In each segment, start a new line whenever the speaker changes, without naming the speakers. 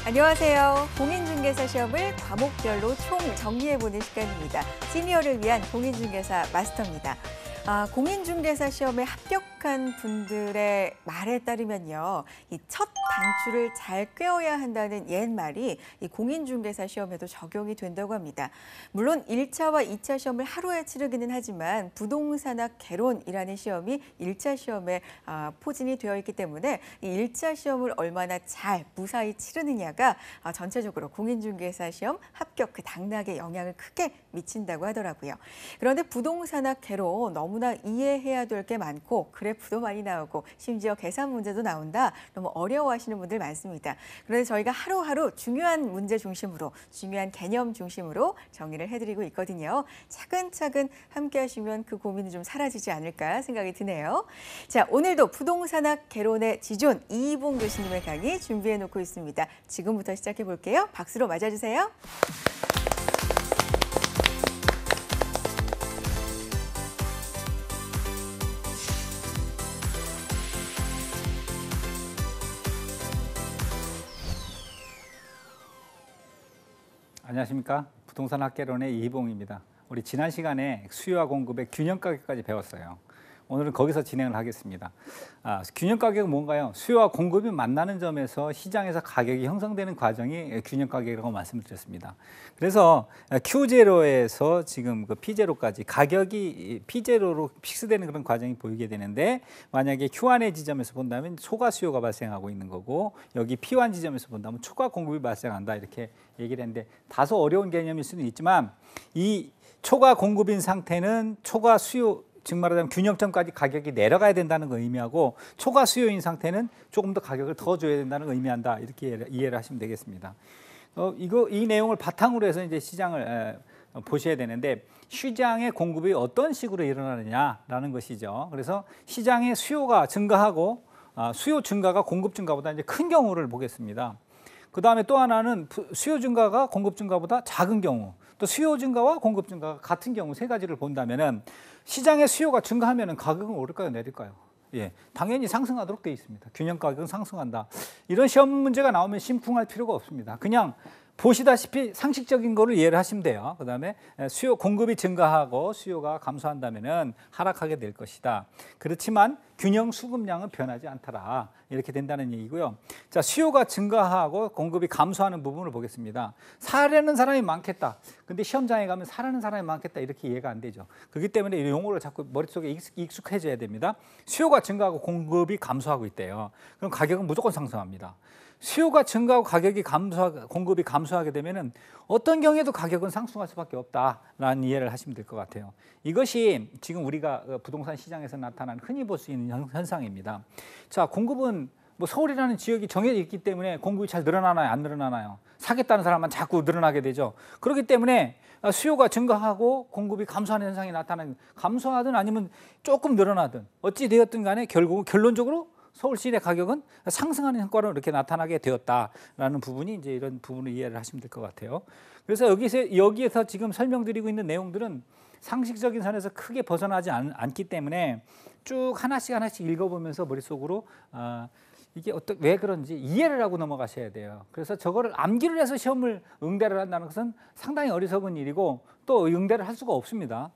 안녕하세요. 공인중개사 시험을 과목별로 총 정리해보는 시간입니다. 시니어를 위한 공인중개사 마스터입니다. 공인중개사 시험에 합격한 분들의 말에 따르면요, 이 첫 단추를 잘 꿰어야 한다는 옛말이 이 공인중개사 시험에도 적용이 된다고 합니다. 물론 1차와 2차 시험을 하루에 치르기는 하지만 부동산학 개론이라는 시험이 1차 시험에 포진이 되어 있기 때문에 이 1차 시험을 얼마나 잘 무사히 치르느냐가 전체적으로 공인중개사 시험 합격 그 당락에 영향을 크게 미친다고 하더라고요. 그런데 부동산학 개론 너무나 이해해야 될 게 많고 그래프도 많이 나오고 심지어 계산 문제도 나온다. 너무 어려워하시는 분들 많습니다. 그런데 저희가 하루하루 중요한 문제 중심으로, 중요한 개념 중심으로 정리를 해드리고 있거든요. 차근차근 함께 하시면 그 고민이 좀 사라지지 않을까 생각이 드네요. 자, 오늘도 부동산학 개론의 지존 이희봉 교수님의 강의 준비해 놓고 있습니다. 지금부터 시작해 볼게요. 박수로 맞아주세요.
안녕하십니까. 부동산 학개론의 이희봉입니다. 우리 지난 시간에 수요와 공급의 균형 가격까지 배웠어요. 오늘은 거기서 진행을 하겠습니다. 균형 가격은 뭔가요? 수요와 공급이 만나는 점에서 시장에서 가격이 형성되는 과정이 균형 가격이라고 말씀드렸습니다. 그래서 Q0에서 지금 그 P0까지 가격이 P0로 픽스되는 그런 과정이 보이게 되는데, 만약에 Q1의 지점에서 본다면 초과 수요가 발생하고 있는 거고, 여기 P1 지점에서 본다면 초과 공급이 발생한다, 이렇게 얘기를 했는데, 다소 어려운 개념일 수는 있지만 이 초과 공급인 상태는 초과 수요, 즉 말하자면 균형점까지 가격이 내려가야 된다는 걸 의미하고, 초과 수요인 상태는 조금 더 가격을 더 줘야 된다는 걸 의미한다, 이렇게 이해를 하시면 되겠습니다. 이 내용을 바탕으로 해서 이제 시장을 보셔야 되는데, 시장의 공급이 어떤 식으로 일어나느냐라는 것이죠. 그래서 시장의 수요가 증가하고 수요 증가가 공급 증가보다 이제 큰 경우를 보겠습니다. 그 다음에 또 하나는 수요 증가가 공급 증가보다 작은 경우, 또 수요 증가와 공급 증가가 같은 경우, 세 가지를 본다면은 시장의 수요가 증가하면은 가격은 오를까요, 내릴까요? 예, 당연히 상승하도록 되어 있습니다. 균형 가격은 상승한다. 이런 시험 문제가 나오면 심쿵할 필요가 없습니다. 그냥 보시다시피 상식적인 거를 이해를 하시면 돼요. 그다음에 수요 공급이 증가하고 수요가 감소한다면은 하락하게 될 것이다. 그렇지만 균형 수급량은 변하지 않더라, 이렇게 된다는 얘기고요. 자, 수요가 증가하고 공급이 감소하는 부분을 보겠습니다. 사려는 사람이 많겠다. 근데 시험장에 가면 사려는 사람이 많겠다, 이렇게 이해가 안 되죠. 그렇기 때문에 이 용어를 자꾸 머릿속에 익숙해져야 됩니다. 수요가 증가하고 공급이 감소하고 있대요. 그럼 가격은 무조건 상승합니다. 수요가 증가하고 공급이 감소하게 되면은 어떤 경우에도 가격은 상승할 수밖에 없다라는 이해를 하시면 될 것 같아요. 이것이 지금 우리가 부동산 시장에서 나타난 흔히 볼 수 있는 현상입니다. 자, 공급은 뭐 서울이라는 지역이 정해져 있기 때문에 공급이 잘 늘어나나요, 안 늘어나나요? 사겠다는 사람만 자꾸 늘어나게 되죠. 그렇기 때문에 수요가 증가하고 공급이 감소하는 현상이 감소하든 아니면 조금 늘어나든 어찌 되었든 간에 결론적으로 서울 시내 가격은 상승하는 효과로 이렇게 나타나게 되었다라는 부분이 이제 이런 부분을 이해를 하시면 될 것 같아요. 그래서 여기에서 지금 설명드리고 있는 내용들은 상식적인 선에서 크게 벗어나지 않기 때문에 쭉 하나씩 읽어보면서 머릿속으로 이게 왜 그런지 이해를 하고 넘어가셔야 돼요. 그래서 저거를 암기를 해서 시험을 응대를 한다는 것은 상당히 어리석은 일이고, 또 응대를 할 수가 없습니다.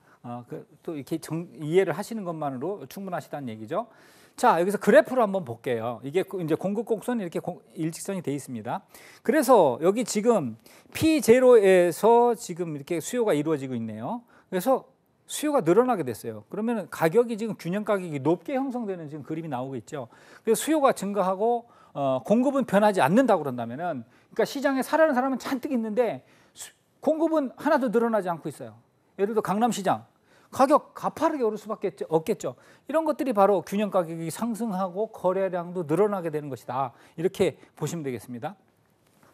또 이렇게 이해를 하시는 것만으로 충분하시다는 얘기죠. 자, 여기서 그래프를 한번 볼게요. 이게 이제 공급 곡선이 이렇게 일직선이 돼 있습니다. 그래서 여기 지금 P0에서 지금 이렇게 수요가 이루어지고 있네요. 그래서 수요가 늘어나게 됐어요. 그러면 가격이 지금 균형 가격이 높게 형성되는 지금 그림이 나오고 있죠. 그래서 수요가 증가하고 공급은 변하지 않는다고 그런다면은, 그러니까 시장에 사려는 사람은 잔뜩 있는데 공급은 하나도 늘어나지 않고 있어요. 예를 들어 강남시장. 가격 가파르게 오를 수밖에 없겠죠. 이런 것들이 바로 균형 가격이 상승하고 거래량도 늘어나게 되는 것이다, 이렇게 보시면 되겠습니다.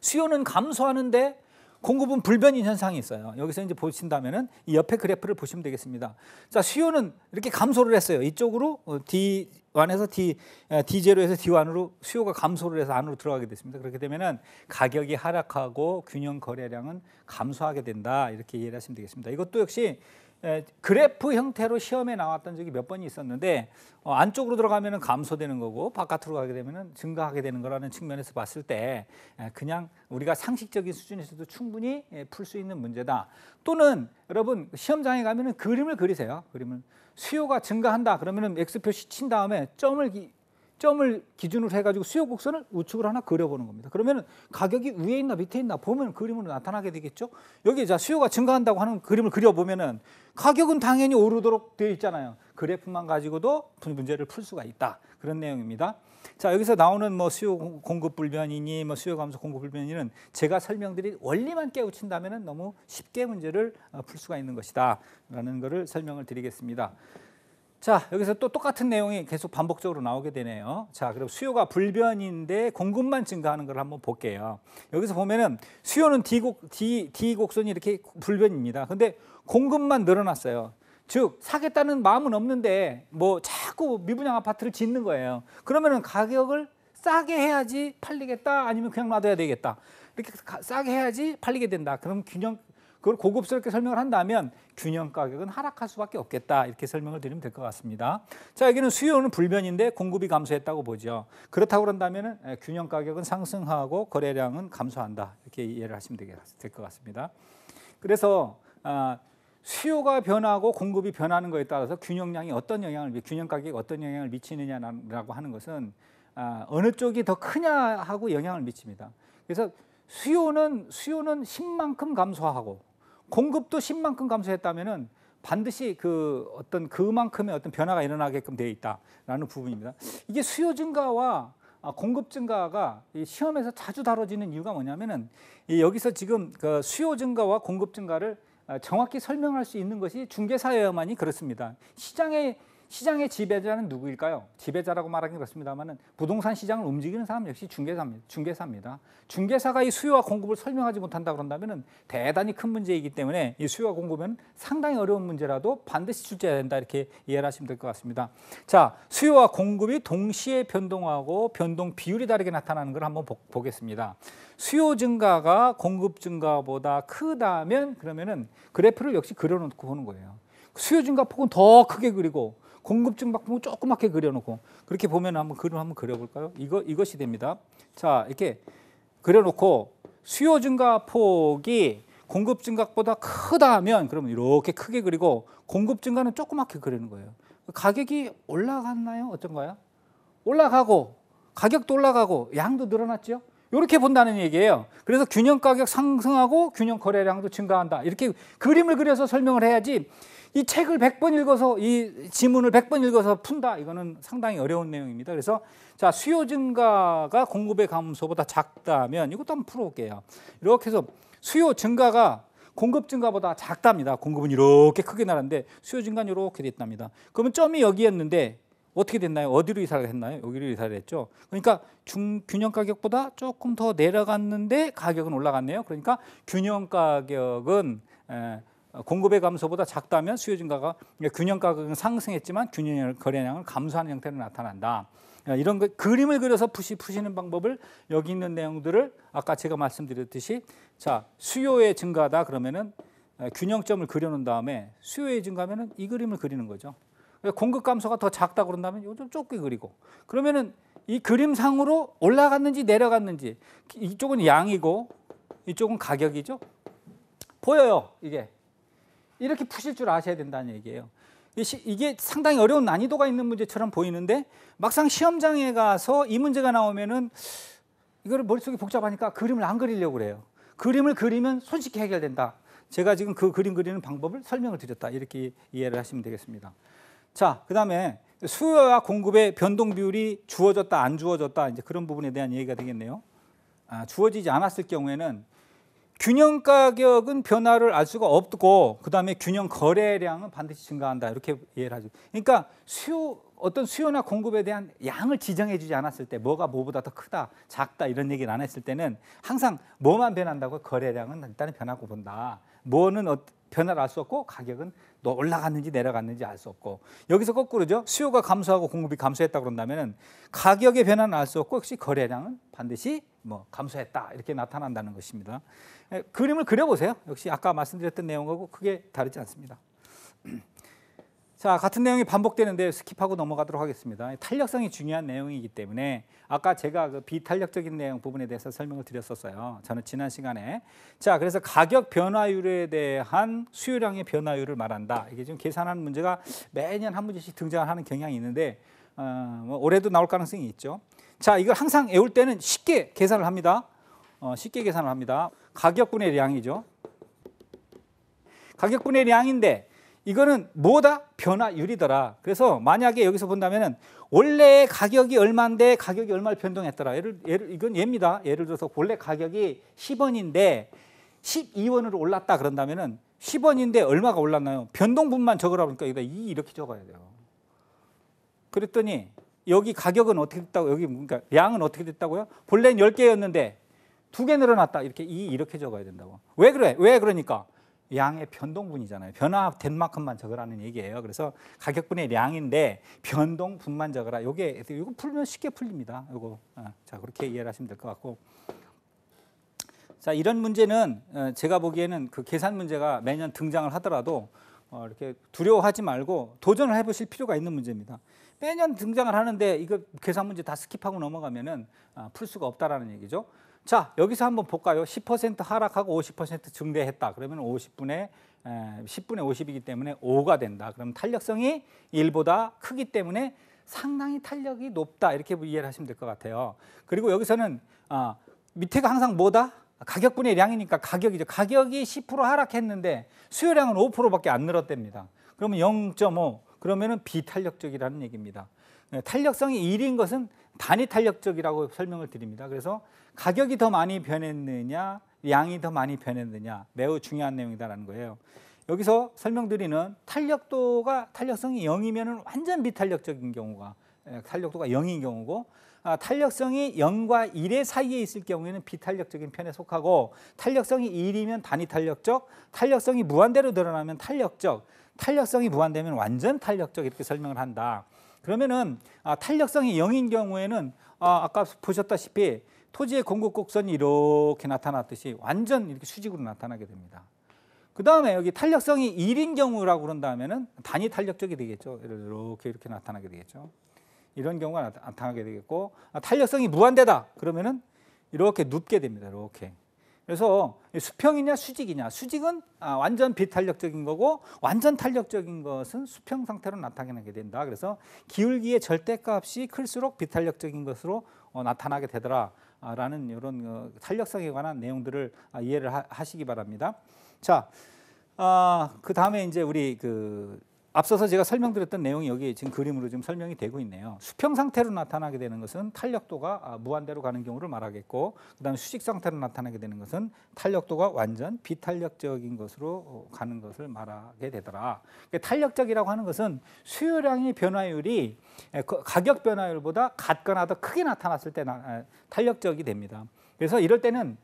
수요는 감소하는데 공급은 불변인 현상이 있어요. 여기서 이제 보신다면은 이 옆에 그래프를 보시면 되겠습니다. 자, 수요는 이렇게 감소를 했어요. 이쪽으로 D1에서 D0에서 D1으로 수요가 감소를 해서 안으로 들어가게 됐습니다. 그렇게 되면은 가격이 하락하고 균형 거래량은 감소하게 된다, 이렇게 이해를 하시면 되겠습니다. 이것도 역시 그래프 형태로 시험에 나왔던 적이 몇 번이 있었는데 안쪽으로 들어가면 감소되는 거고 바깥으로 가게 되면 증가하게 되는 거라는 측면에서 봤을 때 그냥 우리가 상식적인 수준에서도 충분히 풀 수 있는 문제다. 또는 여러분 시험장에 가면 그림을 그리세요. 그림을 수요가 증가한다 그러면 X 표시 친 다음에 점을 기준으로 해가지고 수요 곡선을 우측으로 하나 그려보는 겁니다. 그러면 가격이 위에 있나 밑에 있나 보면 그림으로 나타나게 되겠죠. 여기 자 수요가 증가한다고 하는 그림을 그려보면은 가격은 당연히 오르도록 되어 있잖아요. 그래프만 가지고도 문제를 풀 수가 있다. 그런 내용입니다. 자 여기서 나오는 뭐 수요 공급 불변이니 뭐 수요 감소 공급 불변이는 제가 설명드린 원리만 깨우친다면은 너무 쉽게 문제를 풀 수가 있는 것이다라는 것을 설명을 드리겠습니다. 자 여기서 또 똑같은 내용이 계속 반복적으로 나오게 되네요. 자 그럼 수요가 불변인데 공급만 증가하는 걸 한번 볼게요. 여기서 보면은 수요는 D 곡선이 이렇게 불변입니다. 근데 공급만 늘어났어요. 즉 사겠다는 마음은 없는데 뭐 자꾸 미분양 아파트를 짓는 거예요. 그러면은 가격을 싸게 해야지 팔리겠다 아니면 그냥 놔둬야 되겠다. 이렇게 싸게 해야지 팔리게 된다. 그럼 그걸 고급스럽게 설명을 한다면 균형 가격은 하락할 수밖에 없겠다. 이렇게 설명을 드리면 될 것 같습니다. 자, 여기는 수요는 불변인데 공급이 감소했다고 보죠. 그렇다고 그런다면 균형 가격은 상승하고 거래량은 감소한다. 이렇게 이해를 하시면 될 것 같습니다. 그래서 수요가 변하고 공급이 변하는 것에 따라서 균형 가격에 어떤 영향을 미치느냐라고 하는 것은 어느 쪽이 더 크냐 하고 영향을 미칩니다. 그래서 수요는 10만큼 감소하고 공급도 10만큼 감소했다면은 반드시 그만큼의 어떤 변화가 일어나게끔 되어 있다라는 부분입니다. 이게 수요 증가와 공급 증가가 시험에서 자주 다뤄지는 이유가 뭐냐면은 여기서 지금 그 수요 증가와 공급 증가를 정확히 설명할 수 있는 것이 중개사여야만이 그렇습니다. 시장의 지배자는 누구일까요? 지배자라고 말하긴 그렇습니다만은 부동산 시장을 움직이는 사람 역시 중개사입니다. 중개사가 이 수요와 공급을 설명하지 못한다 그런다면은 대단히 큰 문제이기 때문에 이 수요와 공급은 상당히 어려운 문제라도 반드시 출제해야 된다 이렇게 이해를 하시면 될 것 같습니다. 자, 수요와 공급이 동시에 변동하고 변동 비율이 다르게 나타나는 걸 한번 보겠습니다. 수요 증가가 공급 증가보다 크다면 그러면은 그래프를 역시 그려놓고 보는 거예요. 수요 증가 폭은 더 크게 그리고 공급 증가 폭은 조그맣게 그려놓고 그렇게 보면 한번 그림 한번 그려볼까요? 이것이 됩니다. 자 이렇게 그려놓고 수요 증가 폭이 공급 증가보다 크다면 그러면 이렇게 크게 그리고 공급 증가는 조그맣게 그리는 거예요. 가격이 올라갔나요? 어떤가요? 올라가고 가격도 올라가고 양도 늘어났죠. 이렇게 본다는 얘기예요. 그래서 균형 가격 상승하고 균형 거래량도 증가한다. 이렇게 그림을 그려서 설명을 해야지 이 책을 100번 읽어서 이 지문을 100번 읽어서 푼다. 이거는 상당히 어려운 내용입니다. 그래서 자 수요 증가가 공급의 감소보다 작다면 이것도 한번 풀어볼게요. 이렇게 해서 수요 증가가 공급 증가보다 작답니다. 공급은 이렇게 크게 나는데 수요 증가는 이렇게 됐답니다. 그러면 점이 여기였는데 어떻게 됐나요? 어디로 이사를 했나요? 여기로 이사를 했죠. 그러니까 균형 가격보다 조금 더 내려갔는데 가격은 올라갔네요. 그러니까 균형 가격은 공급의 감소보다 작다면 수요 증가가 균형 가격은 상승했지만 균형 거래량을 감소하는 형태로 나타난다. 이런 거 그림을 그려서 푸시는 방법을 여기 있는 내용들을 아까 제가 말씀드렸듯이 자 수요의 증가다 그러면은 균형점을 그려놓은 다음에 수요의 증가면은 이 그림을 그리는 거죠. 공급 감소가 더 작다 그런다면 요즘 좁게 그리고 그러면은 이 그림상으로 올라갔는지 내려갔는지 이쪽은 양이고 이쪽은 가격이죠. 보여요. 이게 이렇게 푸실 줄 아셔야 된다는 얘기예요. 이게 상당히 어려운 난이도가 있는 문제처럼 보이는데 막상 시험장에 가서 이 문제가 나오면은 이거를 머릿속이 복잡하니까 그림을 안 그리려고 그래요. 그림을 그리면 손쉽게 해결된다. 제가 지금 그 그림 그리는 방법을 설명을 드렸다. 이렇게 이해를 하시면 되겠습니다. 자, 그다음에 수요와 공급의 변동 비율이 주어졌다 안 주어졌다 이제 그런 부분에 대한 얘기가 되겠네요. 주어지지 않았을 경우에는 균형 가격은 변화를 알 수가 없고 그다음에 균형 거래량은 반드시 증가한다 이렇게 이해를 하죠. 그러니까 어떤 수요나 공급에 대한 양을 지정해 주지 않았을 때 뭐가 뭐보다 더 크다 작다 이런 얘기를 안 했을 때는 항상 뭐만 변한다고 거래량은 일단은 변하고 본다. 뭐는 변화를 알 수 없고 가격은 올라갔는지 내려갔는지 알 수 없고 여기서 거꾸로죠. 수요가 감소하고 공급이 감소했다 그런다면은 가격의 변화는 알 수 없고 역시 거래량은 반드시 감소했다 이렇게 나타난다는 것입니다. 그림을 그려보세요. 역시 아까 말씀드렸던 내용하고 크게 다르지 않습니다. 자, 같은 내용이 반복되는데 스킵하고 넘어가도록 하겠습니다. 탄력성이 중요한 내용이기 때문에 아까 제가 그 비탄력적인 내용 부분에 대해서 설명을 드렸었어요. 저는 지난 시간에. 자, 그래서 가격 변화율에 대한 수요량의 변화율을 말한다. 이게 좀 계산하는 문제가 매년 한 문제씩 등장하는 경향이 있는데 뭐 올해도 나올 가능성이 있죠. 자, 이걸 항상 외울 때는 쉽게 계산을 합니다. 쉽게 계산을 합니다. 가격분의 량이죠. 가격분의 량인데 이거는 뭐다? 변화율이더라. 그래서 만약에 여기서 본다면은 원래 가격이 얼마인데 가격이 얼마를 변동했더라. 이건 예입니다. 예를 들어서 원래 가격이 10원인데 12원으로 올랐다 그런다면은 10원인데 얼마가 올랐나요? 변동분만 적으라 그러니까 여기다 2 이렇게 적어야 돼요. 그랬더니 여기 가격은 어떻게 됐다고? 여기 그러니까 양은 어떻게 됐다고요? 본래는 10개였는데 2개 늘어났다. 이렇게 2 이렇게 적어야 된다고. 왜 그래? 왜 그러니까? 양의 변동분이잖아요. 변화된 만큼만 적으라는 얘기예요. 그래서 가격분의 량인데 변동분만 적어라. 이거 풀면 쉽게 풀립니다. 이거 자 그렇게 이해를 하시면 될 것 같고. 자 이런 문제는 제가 보기에는 그 계산 문제가 매년 등장을 하더라도 이렇게 두려워하지 말고 도전을 해보실 필요가 있는 문제입니다. 매년 등장을 하는데 이거 계산 문제 다 스킵하고 넘어가면은 풀 수가 없다라는 얘기죠. 자 여기서 한번 볼까요? 10% 하락하고 50% 증대했다. 그러면 10분의 50이기 때문에 5가 된다. 그럼 탄력성이 1보다 크기 때문에 상당히 탄력이 높다. 이렇게 이해를 하시면 될 것 같아요. 그리고 여기서는 밑에가 항상 뭐다? 가격분의 량이니까 가격이죠. 가격이 10% 하락했는데 수요량은 5%밖에 안 늘었답니다. 그러면 0.5 그러면은 비탄력적이라는 얘기입니다. 탄력성이 1인 것은 단위 탄력적이라고 설명을 드립니다. 그래서 가격이 더 많이 변했느냐, 양이 더 많이 변했느냐 매우 중요한 내용이다라는 거예요. 여기서 설명드리는 탄력성이 0이면 완전 비탄력적인 경우가 탄력도가 0인 경우고 탄력성이 0과 1의 사이에 있을 경우에는 비탄력적인 편에 속하고 탄력성이 1이면 단위 탄력적, 탄력성이 무한대로 늘어나면 탄력적, 탄력성이 무한되면 완전 탄력적 이렇게 설명을 한다. 그러면은 탄력성이 0인 경우에는 아까 보셨다시피 토지의 공급 곡선이 이렇게 나타났듯이 완전 이렇게 수직으로 나타나게 됩니다. 그 다음에 여기 탄력성이 1인 경우라고 그런다면은 단위 탄력적이 되겠죠. 이렇게 나타나게 되겠죠. 이런 경우가 나타나게 되겠고 탄력성이 무한대다 그러면은 이렇게 눕게 됩니다. 이렇게. 그래서 수평이냐 수직이냐 수직은 완전 비탄력적인 거고 완전 탄력적인 것은 수평 상태로 나타나게 된다. 그래서 기울기의 절대값이 클수록 비탄력적인 것으로 나타나게 되더라라는 이런 탄력성에 관한 내용들을 이해를 하시기 바랍니다. 자, 그 다음에 이제 우리 앞서서 제가 설명드렸던 내용이 여기 지금 그림으로 좀 설명이 되고 있네요. 수평 상태로 나타나게 되는 것은 탄력도가 무한대로 가는 경우를 말하겠고, 그다음에 수직 상태로 나타나게 되는 것은 탄력도가 완전 비탄력적인 것으로 가는 것을 말하게 되더라. 탄력적이라고 하는 것은 수요량의 변화율이 가격 변화율보다 같거나 더 크게 나타났을 때 탄력적이 됩니다. 그래서 이럴 때는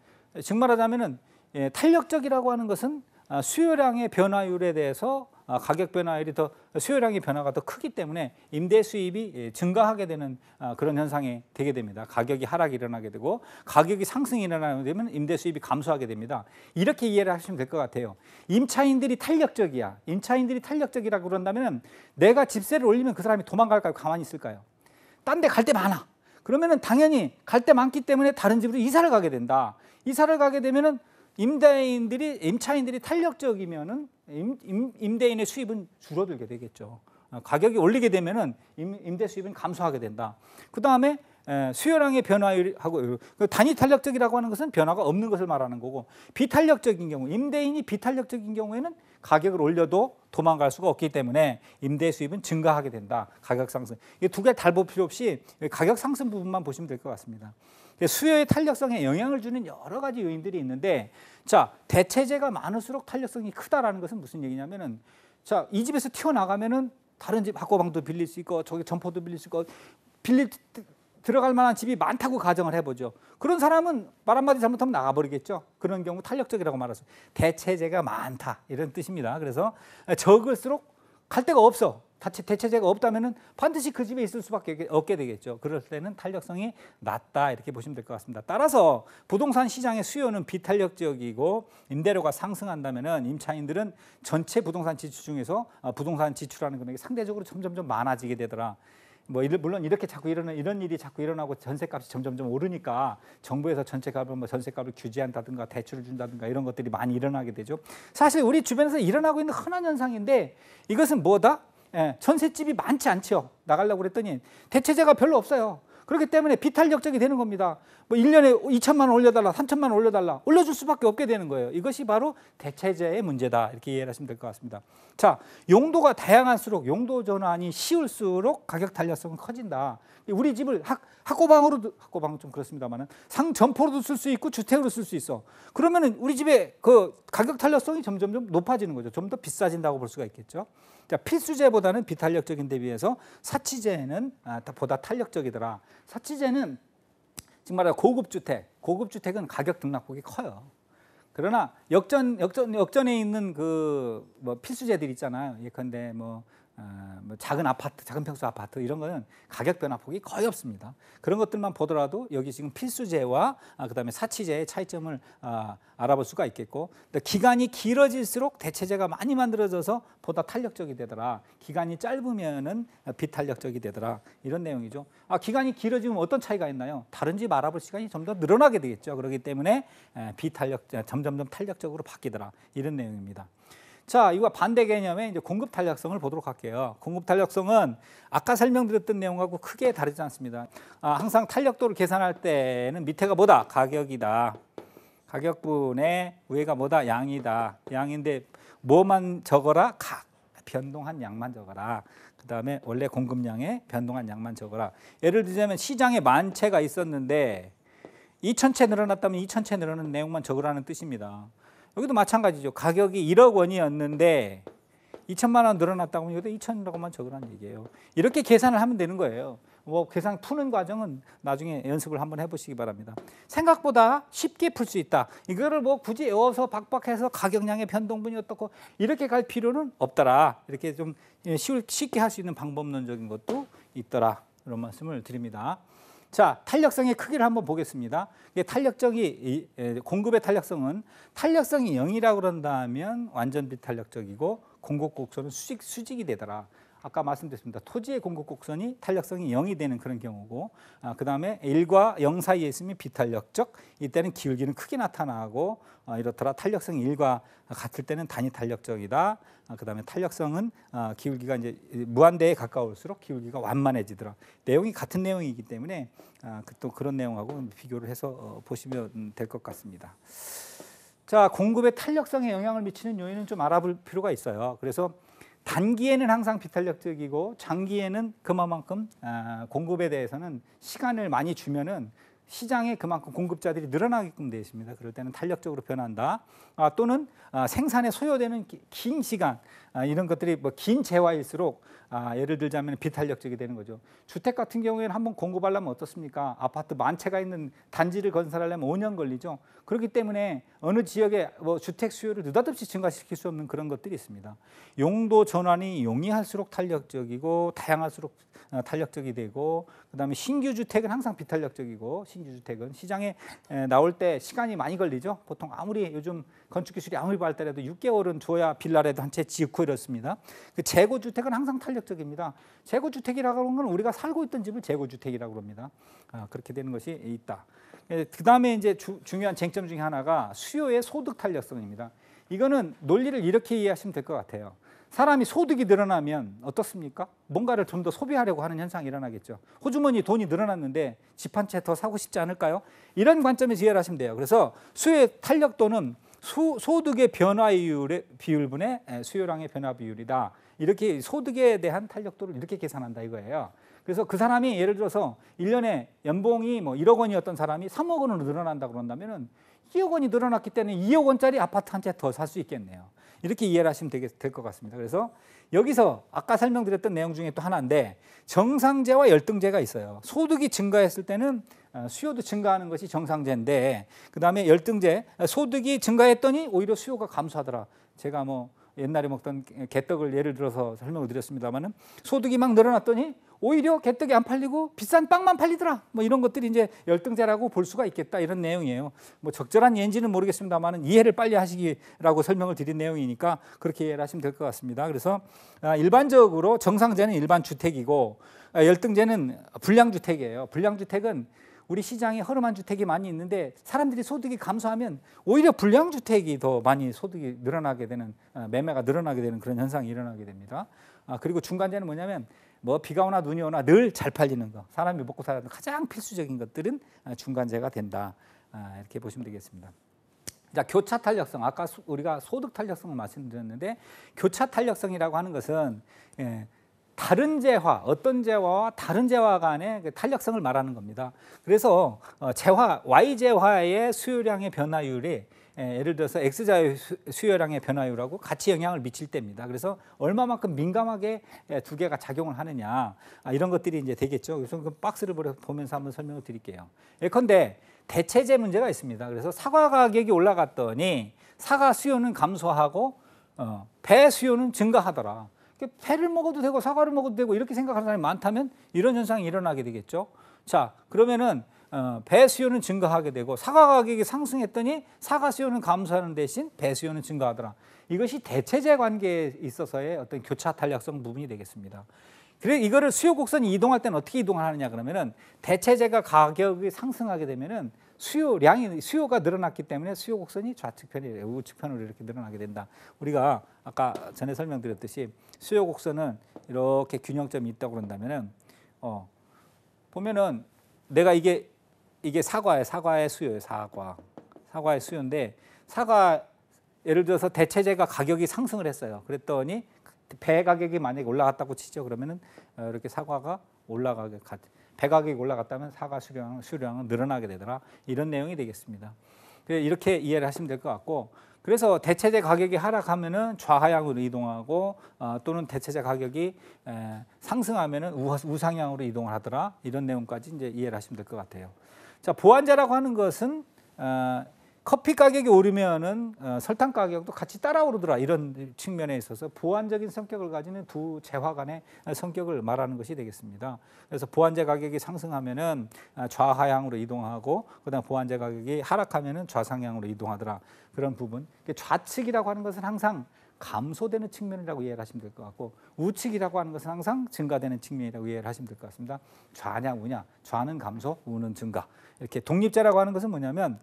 즉 말하자면은 탄력적이라고 하는 것은 수요량의 변화율에 대해서 가격 변화율이 수요량의 변화가 더 크기 때문에 임대 수입이 증가하게 되는 그런 현상이 되게 됩니다. 가격이 하락이 일어나게 되고 가격이 상승이 일어나게 되면 임대 수입이 감소하게 됩니다. 이렇게 이해를 하시면 될 것 같아요. 임차인들이 탄력적이야. 임차인들이 탄력적이라고 그런다면 내가 집세를 올리면 그 사람이 도망갈까요? 가만히 있을까요? 딴 데 갈 데 많아. 그러면은 당연히 갈 데 많기 때문에 다른 집으로 이사를 가게 된다. 이사를 가게 되면은 임차인들이 탄력적이면은 임대인의 수입은 줄어들게 되겠죠. 가격이 올리게 되면은 임대 수입은 감소하게 된다. 그 다음에 수요량의 변화율하고 단위 탄력적이라고 하는 것은 변화가 없는 것을 말하는 거고, 비탄력적인 경우, 임대인이 비탄력적인 경우에는 가격을 올려도 도망갈 수가 없기 때문에 임대 수입은 증가하게 된다. 가격 상승. 이 두 개 달 볼 필요 없이 가격 상승 부분만 보시면 될 것 같습니다. 수요의 탄력성에 영향을 주는 여러 가지 요인들이 있는데, 자, 대체재가 많을수록 탄력성이 크다라는 것은 무슨 얘기냐면은, 자, 이 집에서 튀어나가면은 다른 집 학고방도 빌릴 수 있고 저기 점포도 빌릴 수 있고 들어갈 만한 집이 많다고 가정을 해보죠. 그런 사람은 말 한마디 잘못하면 나가버리겠죠. 그런 경우 탄력적이라고 말했어요. 대체재가 많다 이런 뜻입니다. 그래서 적을수록 갈 데가 없어. 대체재가 없다면은 반드시 그 집에 있을 수밖에 없게 되겠죠. 그럴 때는 탄력성이 낮다 이렇게 보시면 될 것 같습니다. 따라서 부동산 시장의 수요는 비탄력적이고 임대료가 상승한다면은 임차인들은 전체 부동산 지출 중에서 부동산 지출하는 금액이 상대적으로 점점점 많아지게 되더라. 물론 이렇게 자꾸 이런 일이 자꾸 일어나고 전세값이 점점점 오르니까 정부에서 전세값을 전세값을 규제한다든가 대출을 준다든가 이런 것들이 많이 일어나게 되죠. 사실 우리 주변에서 일어나고 있는 흔한 현상인데 이것은 뭐다? 전셋집이 많지 않죠. 나가려고 그랬더니 대체재가 별로 없어요. 그렇기 때문에 비탄력적이 되는 겁니다. 1년에 2천만 원 올려달라, 3천만 원 올려달라, 올려줄 수밖에 없게 되는 거예요. 이것이 바로 대체재의 문제다. 이렇게 이해를 하시면 될 것 같습니다. 자, 용도가 다양할수록, 용도 전환이 쉬울수록 가격 탄력성은 커진다. 우리 집을 학고방은 좀 그렇습니다만은 상점포로도 쓸 수 있고 주택으로 쓸 수 있어. 그러면은 우리 집의 그 가격 탄력성이 점점점 높아지는 거죠. 좀 더 비싸진다고 볼 수가 있겠죠. 자, 필수재보다는 비탄력적인 데 비해서 사치재는 보다 탄력적이더라. 사치재는 지금 말하는 고급주택은 가격 등락폭이 커요. 그러나 역전에 있는 그 필수재들 있잖아요. 예컨대 작은 아파트, 작은 평수 아파트 이런 거는 가격 변화폭이 거의 없습니다. 그런 것들만 보더라도 여기 지금 필수재와 그다음에 사치재의 차이점을 알아볼 수가 있겠고, 기간이 길어질수록 대체재가 많이 만들어져서 보다 탄력적이 되더라. 기간이 짧으면은 비탄력적이 되더라. 이런 내용이죠. 기간이 길어지면 어떤 차이가 있나요? 다른 집 알아볼 시간이 좀 더 늘어나게 되겠죠. 그렇기 때문에 점점점 탄력적으로 바뀌더라. 이런 내용입니다. 자, 이거 반대 개념의 이제 공급 탄력성을 보도록 할게요. 공급 탄력성은 아까 설명드렸던 내용하고 크게 다르지 않습니다. 항상 탄력도를 계산할 때는 밑에가 뭐다? 가격이다. 가격분의 위에가 뭐다? 양이다. 양인데 뭐만 적어라? 변동한 양만 적어라. 그 다음에 원래 공급량의 변동한 양만 적어라. 예를 들자면 시장에 10,000채가 있었는데 2,000채 늘어났다면 2,000채 늘어난 내용만 적으라는 뜻입니다. 여기도 마찬가지죠. 가격이 1억 원이었는데 2천만 원 늘어났다고 하면 여기다 2천이라고만 적으라는 얘기예요. 이렇게 계산을 하면 되는 거예요. 계산 푸는 과정은 나중에 연습을 한번 해보시기 바랍니다. 생각보다 쉽게 풀 수 있다. 이거를 굳이 외워서 박박해서 가격량의 변동분이 어떻고 이렇게 갈 필요는 없더라. 이렇게 좀 쉽게 할 수 있는 방법론적인 것도 있더라. 이런 말씀을 드립니다. 자, 탄력성의 크기를 한번 보겠습니다. 공급의 탄력성은 탄력성이 0이라고 그런다면 완전 비탄력적이고 공급 곡선은 수직이 되더라. 아까 말씀드렸습니다. 토지의 공급 곡선이 탄력성이 0이 되는 그런 경우고, 그 다음에 1과 0 사이에 있으면 비탄력적, 이때는 기울기는 크게 나타나고 이렇더라. 탄력성이 1과 같을 때는 단위 탄력적이다. 그 다음에 탄력성은 기울기가 이제 무한대에 가까울수록 기울기가 완만해지더라. 내용이 같은 내용이기 때문에 또 그런 내용하고 비교를 해서 보시면 될 것 같습니다. 자, 공급의 탄력성에 영향을 미치는 요인은 좀 알아볼 필요가 있어요. 그래서 단기에는 항상 비탄력적이고 장기에는 그만큼 공급에 대해서는 시간을 많이 주면은 시장에 그만큼 공급자들이 늘어나게끔 되어 있습니다. 그럴 때는 탄력적으로 변한다. 또는 생산에 소요되는 긴 시간, 이런 것들이 긴 재화일수록 예를 들자면 비탄력적이 되는 거죠. 주택 같은 경우에는 한번 공급하려면 어떻습니까? 아파트 10,000채가 있는 단지를 건설하려면 5년 걸리죠. 그렇기 때문에 어느 지역에 주택 수요를 느닷없이 증가시킬 수 없는 그런 것들이 있습니다. 용도 전환이 용이할수록 탄력적이고 다양할수록 탄력적이 되고, 그다음에 신규 주택은 항상 비탄력적이고, 신규 주택은 시장에 나올 때 시간이 많이 걸리죠. 보통 아무리 요즘 건축 기술이 아무리 발달해도 6개월은 줘야 빌라라도 한 채 짓고 이렇습니다. 그 재고 주택은 항상 탄력적입니다. 재고 주택이라고 하는 건 우리가 살고 있던 집을 재고 주택이라고 합니다. 그렇게 되는 것이 있다. 그다음에 이제 중요한 쟁점 중에 하나가 수요의 소득 탄력성입니다. 이거는 논리를 이렇게 이해하시면 될 것 같아요. 사람이 소득이 늘어나면 어떻습니까? 뭔가를 좀 더 소비하려고 하는 현상이 일어나겠죠. 호주머니 돈이 늘어났는데 집 한 채 더 사고 싶지 않을까요? 이런 관점에서 이해를 하시면 돼요. 그래서 수요의 탄력도는 소득의 변화 비율분의 수요량의 변화 비율이다. 이렇게 소득에 대한 탄력도를 이렇게 계산한다 이거예요. 그래서 그 사람이 예를 들어서 1년에 연봉이 1억 원이었던 사람이 3억 원으로 늘어난다 그런다면은 2억 원이 늘어났기 때문에 2억 원짜리 아파트 한 채 더 살 수 있겠네요. 이렇게 이해를 하시면 될 것 같습니다. 그래서 여기서 아까 설명드렸던 내용 중에 또 하나인데 정상재와 열등재가 있어요. 소득이 증가했을 때는 수요도 증가하는 것이 정상재인데, 그다음에 열등재, 소득이 증가했더니 오히려 수요가 감소하더라. 제가 옛날에 먹던 개떡을 예를 들어서 설명을 드렸습니다만은 소득이 막 늘어났더니 오히려 개떡이 안 팔리고 비싼 빵만 팔리더라. 뭐 이런 것들이 이제 열등제라고 볼 수가 있겠다 이런 내용이에요. 뭐 적절한 예인지는 모르겠습니다만은 이해를 빨리 하시기라고 설명을 드린 내용이니까 그렇게 이해를 하시면 될 것 같습니다. 그래서 일반적으로 정상제는 일반 주택이고 열등제는 불량주택이에요. 불량주택은 우리 시장에 허름한 주택이 많이 있는데 사람들이 소득이 감소하면 오히려 불량주택이 더 많이 소득이 늘어나게 되는 매매가 늘어나게 되는 그런 현상이 일어나게 됩니다. 그리고 중간재는 뭐냐면 뭐 비가 오나 눈이 오나 늘 잘 팔리는 거, 사람이 먹고 살아는 가장 필수적인 것들은 중간재가 된다. 이렇게 보시면 되겠습니다. 자, 교차 탄력성. 아까 우리가 소득 탄력성을 말씀드렸는데 교차 탄력성이라고 하는 것은 다른 재화, 어떤 재화와 다른 재화 간의 그 탄력성을 말하는 겁니다. 그래서 재화, Y재화의 수요량의 변화율이 예를 들어서 X자의 수요량의 변화율하고 같이 영향을 미칠 때입니다. 그래서 얼마만큼 민감하게 두 개가 작용을 하느냐 이런 것들이 이제 되겠죠. 그래서 그 박스를 보면서 한번 설명을 드릴게요. 예컨대 대체재 문제가 있습니다. 그래서 사과 가격이 올라갔더니 사과 수요는 감소하고 배 수요는 증가하더라. 배를 먹어도 되고 사과를 먹어도 되고 이렇게 생각하는 사람이 많다면 이런 현상이 일어나게 되겠죠. 자, 그러면은 배 수요는 증가하게 되고 사과 가격이 상승했더니 사과 수요는 감소하는 대신 배 수요는 증가하더라. 이것이 대체재 관계에 있어서의 어떤 교차 탄력성 부분이 되겠습니다. 그래 이거를 수요 곡선이 이동할 때는 어떻게 이동하느냐 그러면은 대체재가 가격이 상승하게 되면은 수요가 늘어났기 때문에 수요 곡선이 좌측 편이 우측 편으로 이렇게 늘어나게 된다. 우리가 아까 전에 설명드렸듯이 수요 곡선은 이렇게 균형점이 있다고 그런다면은 보면은 내가 이게 사과의 수요예요. 사과의 수요인데 예를 들어서 대체재가 가격이 상승을 했어요. 그랬더니 배 가격이 만약에 올라갔다고 치죠. 그러면은 이렇게 배 가격이 올라갔다면 사과 수량은 늘어나게 되더라. 이런 내용이 되겠습니다. 이렇게 이해를 하시면 될 것 같고, 그래서 대체재 가격이 하락하면은 좌하향으로 이동하고 또는 대체재 가격이 상승하면은 우상향으로 이동을 하더라. 이런 내용까지 이제 이해를 하시면 될 것 같아요. 자, 보완제라고 하는 것은 커피 가격이 오르면은 설탕 가격도 같이 따라 오르더라. 이런 측면에 있어서 보완적인 성격을 가지는 두 재화 간의 성격을 말하는 것이 되겠습니다. 그래서 보완제 가격이 상승하면은 좌하향으로 이동하고 그다음 보완제 가격이 하락하면은 좌상향으로 이동하더라. 그런 부분. 좌측이라고 하는 것은 항상 감소되는 측면이라고 이해를 하시면 될 것 같고, 우측이라고 하는 것은 항상 증가되는 측면이라고 이해를 하시면 될 것 같습니다. 좌냐 우냐, 좌는 감소, 우는 증가. 이렇게 독립제라고 하는 것은 뭐냐면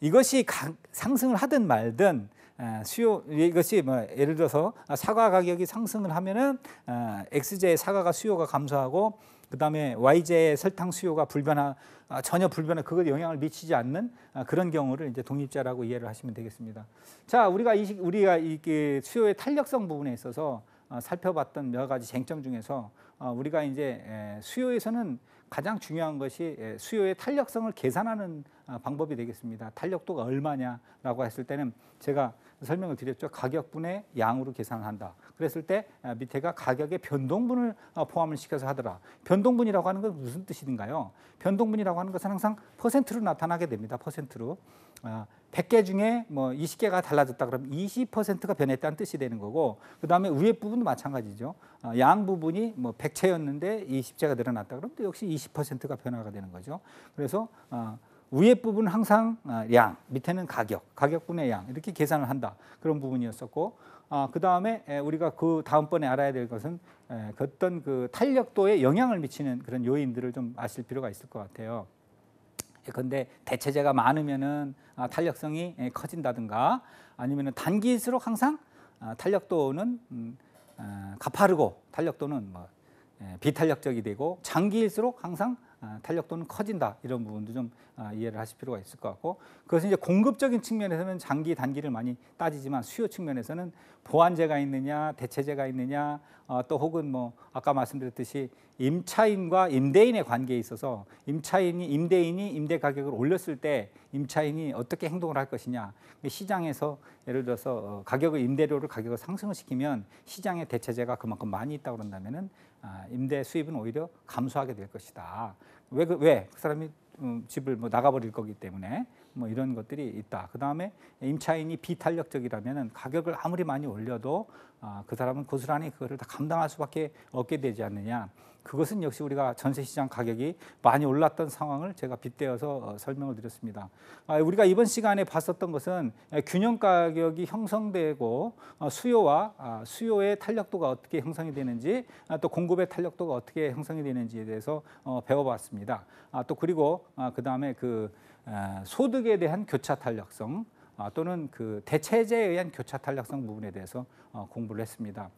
이것이 상승을 하든 말든 이것이 뭐 예를 들어서 사과 가격이 상승을 하면은 X제의 사과가 수요가 감소하고 그다음에 Y제의 설탕 수요가 전혀 그것에 영향을 미치지 않는 그런 경우를 이제 독립제라고 이해를 하시면 되겠습니다. 자, 우리가 이 수요의 탄력성 부분에 있어서 살펴봤던 여러 가지 쟁점 중에서 우리가 이제 수요에서는 가장 중요한 것이 수요의 탄력성을 계산하는 방법이 되겠습니다. 탄력도가 얼마냐라고 했을 때는 제가 설명을 드렸죠. 가격분의 양으로 계산한다. 그랬을 때 밑에가 가격의 변동분을 포함을 시켜서 하더라. 변동분이라고 하는 건 무슨 뜻인가요? 변동분이라고 하는 것은 항상 퍼센트로 나타나게 됩니다. 퍼센트로. 100개 중에 뭐 20개가 달라졌다 그러면 20%가 변했다는 뜻이 되는 거고, 그다음에 위에 부분도 마찬가지죠. 양 부분이 뭐 100채였는데 20채가 늘어났다 그러면 또 역시 20%가 변화가 되는 거죠. 그래서 위에 부분은 항상 양, 밑에는 가격분의 양 이렇게 계산을 한다. 그런 부분이었었고, 그다음에 우리가 그 다음번에 알아야 될 것은 어떤 그 탄력도에 영향을 미치는 그런 요인들을 좀 아실 필요가 있을 것 같아요. 그런데 대체재가 많으면은 탄력성이 커진다든가, 아니면은 단기일수록 항상 탄력도는 가파르고 탄력도는 뭐 비탄력적이 되고, 장기일수록 항상 탄력도는 커진다. 이런 부분도 좀 이해를 하실 필요가 있을 것 같고, 그것은 이제 공급적인 측면에서는 장기 단기를 많이 따지지만 수요 측면에서는 보완제가 있느냐, 대체제가 있느냐, 또 혹은 뭐 아까 말씀드렸듯이 임차인과 임대인의 관계에 있어서 임대인이 임대 가격을 올렸을 때 임차인이 어떻게 행동을 할 것이냐, 시장에서 예를 들어서 임대료를 가격을 상승을 시키면 시장에 대체제가 그만큼 많이 있다고 그런다면은 임대 수입은 오히려 감소하게 될 것이다. 왜? 그 사람이 집을 뭐 나가버릴 거기 때문에 뭐 이런 것들이 있다. 그다음에 임차인이 비탄력적이라면 가격을 아무리 많이 올려도 그 사람은 고스란히 그거를 다 감당할 수밖에 없게 되지 않느냐. 그것은 역시 우리가 전세시장 가격이 많이 올랐던 상황을 제가 빗대어서 설명을 드렸습니다. 우리가 이번 시간에 봤었던 것은 균형 가격이 형성되고 수요의 탄력도가 어떻게 형성이 되는지 또 공급의 탄력도가 어떻게 형성이 되는지에 대해서 배워봤습니다. 또 그리고 그다음에 소득에 대한 교차 탄력성 또는 그 대체제에 의한 교차 탄력성 부분에 대해서 공부를 했습니다.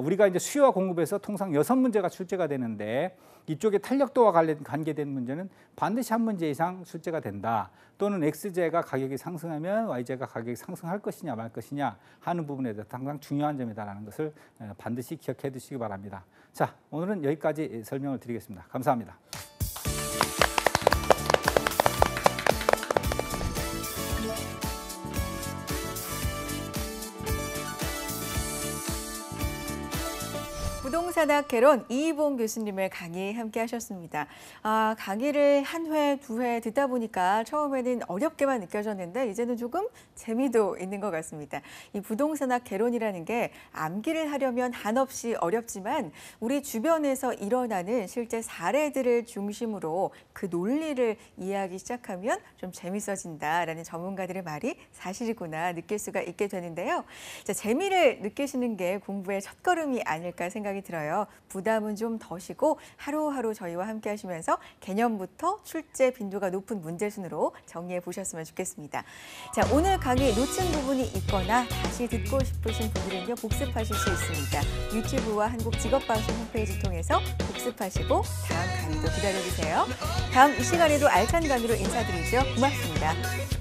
우리가 이제 수요와 공급에서 통상 6문제가 출제가 되는데 이쪽에 탄력도와 관계된 문제는 반드시 한 문제 이상 출제가 된다. 또는 X제가 가격이 상승하면 Y제가 가격이 상승할 것이냐 말 것이냐 하는 부분에 대해서 항상 중요한 점이다라는 것을 반드시 기억해 두시기 바랍니다. 자, 오늘은 여기까지 설명을 드리겠습니다. 감사합니다.
부동산학 개론 이희봉 교수님의 강의 함께 하셨습니다. 강의를 한 회, 두 회 듣다 보니까 처음에는 어렵게만 느껴졌는데 이제는 조금 재미도 있는 것 같습니다. 이 부동산학 개론이라는 게 암기를 하려면 한없이 어렵지만 우리 주변에서 일어나는 실제 사례들을 중심으로 그 논리를 이해하기 시작하면 좀 재밌어진다라는 전문가들의 말이 사실이구나 느낄 수가 있게 되는데요. 자, 재미를 느끼시는 게 공부의 첫걸음이 아닐까 생각이 들어요. 부담은 좀 더시고 하루하루 저희와 함께 하시면서 개념부터 출제 빈도가 높은 문제순으로 정리해 보셨으면 좋겠습니다. 자, 오늘 강의 놓친 부분이 있거나 다시 듣고 싶으신 분들은요, 복습하실 수 있습니다. 유튜브와 한국직업방송 홈페이지 통해서 복습하시고 다음 강의도 기다려주세요. 다음 이 시간에도 알찬 강의로 인사드리죠. 고맙습니다.